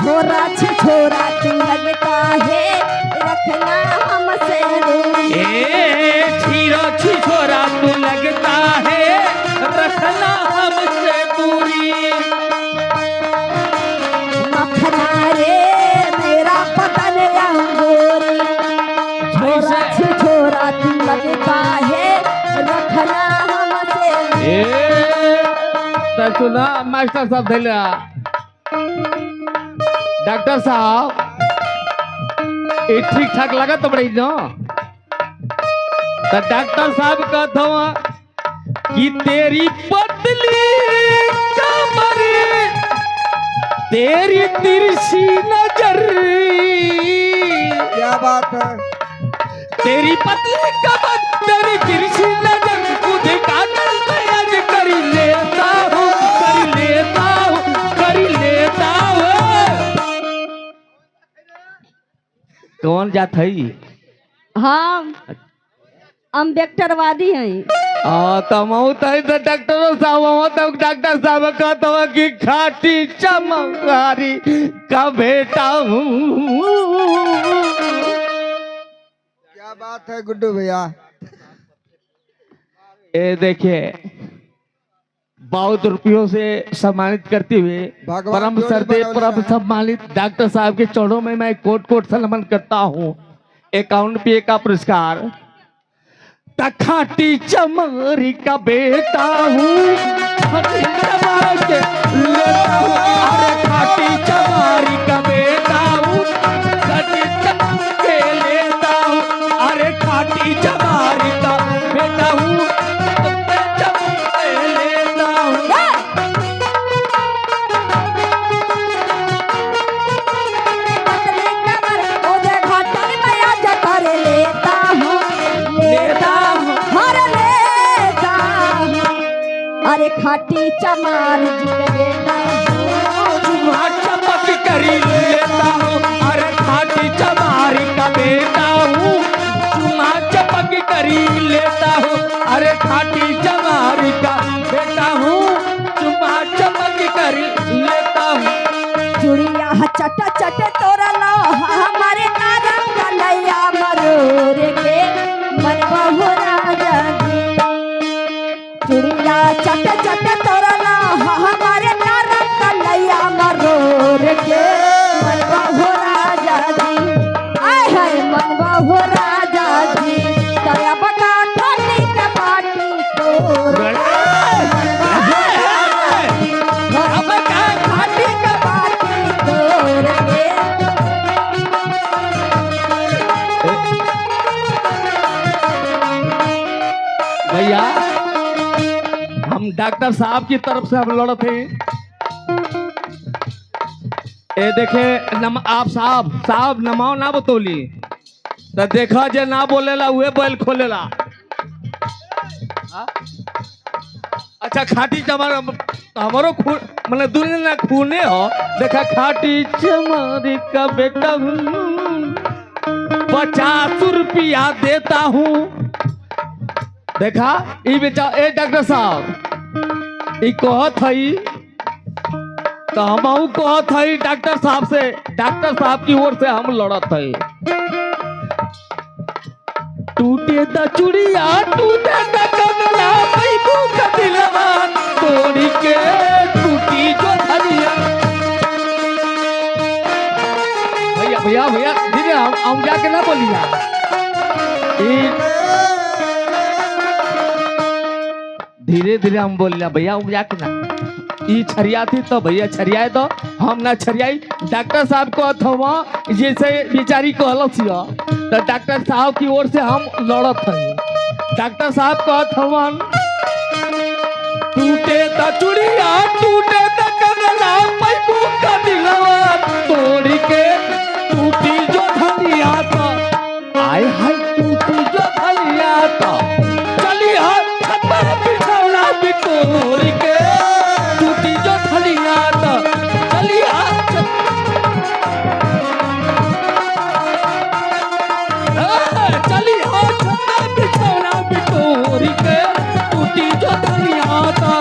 छोरा छिछोरा तू लगता है रखना हमसे दूरी। छीरो छिछोरा तू लगता है रखना हमसे दूरी। मखना रे मेरा पतन अंगूरी, छोरा छिछोरा तू लगता है रखना हमसे दूरी। सुना मास्टर साहब धैला डॉक्टर साहब ये ठीक ठाक लगा तो बड़ी ना। तो डॉक्टर साहब कहता हूँ कि तेरी पतली कमर तेरी तिरछी नजर। क्या बात है। तेरी पतली कमर तेरी तिरछी नजर खुद का आज कर लेता हूँ कर लेता हूँ कर लेता हूँ। कौन जात है? हाँ अम्बेडकरवादी हैं। तो डॉक्टर साहब डॉक्टर साहब कहता हूँ कि खाटी चमकारी का बेटा हूँ। क्या बात है गुड्डू भैया। ये देखिए बहुत रुपयों से सम्मानित करते हुए परम श्रद्धेय परम सम्मानित डॉक्टर साहब के चरणों में मैं कोट कोट सलाम करता हूँ। 51 रुपये का पुरस्कार। खाटी चमारी का बेटा हूँ खाटी चमारी का बेटा हूँ के लेता हूँ। अरे खाटी चमारी का बेटा हूँ लेता हूँ। अरे खाटी चमार जी के बेटा चुमा चपक करी लेता हूँ। अरे खाटी चमारी का बेटा हूँ चुमा चपक करी लेता हूँ। अरे खाटी चमारी का बेटा हूँ चुमा चपक करी लेता हूँ। चुड़िया चट चट तोरा लो हमारे नारंग कन्हैया मरूर के मन बहु राजा जी। चुड़िया चट चट तोरा लो हमारे नारंग कन्हैया मरूर के मन बहु राजा जी। आय हाय मन बहु राजा जी दया बका ठानी के पाटी तोर भैया हम डॉक्टर साहब की तरफ से हम लड़ थे। ये देखे आप साहब नमाओ ना बतौली तो देखा जे ना बोलेला उहे बैल खोलेला। अच्छा खाटी चमार हमारो खून मतलब दुनिया ना खूने हो। देखा खाटी चमारी का बेटा 50 रुपया देता हूँ। देखा ये बेचा ए डॉक्टर साहब ये कहत हई तो हम कहत हई डॉक्टर साहब से। डॉक्टर साहब की ओर से हम लड़त हई। टूटे द चूड़िया टूटे द कंगना पैबू का दिलवा तोड़ी के टूटी जो धनिया। भैया भैया भैया धीरे हम जाके ना बोलिया। धीरे धीरे हम बोलिया भैया हम जाके ना ई छरिया थी तो भैया छरियाए तो हम ना छरियाई। डॉक्टर साहब को अथवा जैसे बेचारी कहलस तो डॉक्टर साहब की ओर से हम लड़त हई। डॉक्टर साहब को अथवा टूटे द चूड़िया टूटे द कंगना पैबू का दिलवा तोड़ी के टूटी जो धनिया तो आय हाय टूटी जो धनिया तो चली बिछौना बिटोर के टूटी जो धनिया तो चली चली बिछौना बिटोर के टूटी जो धनिया तो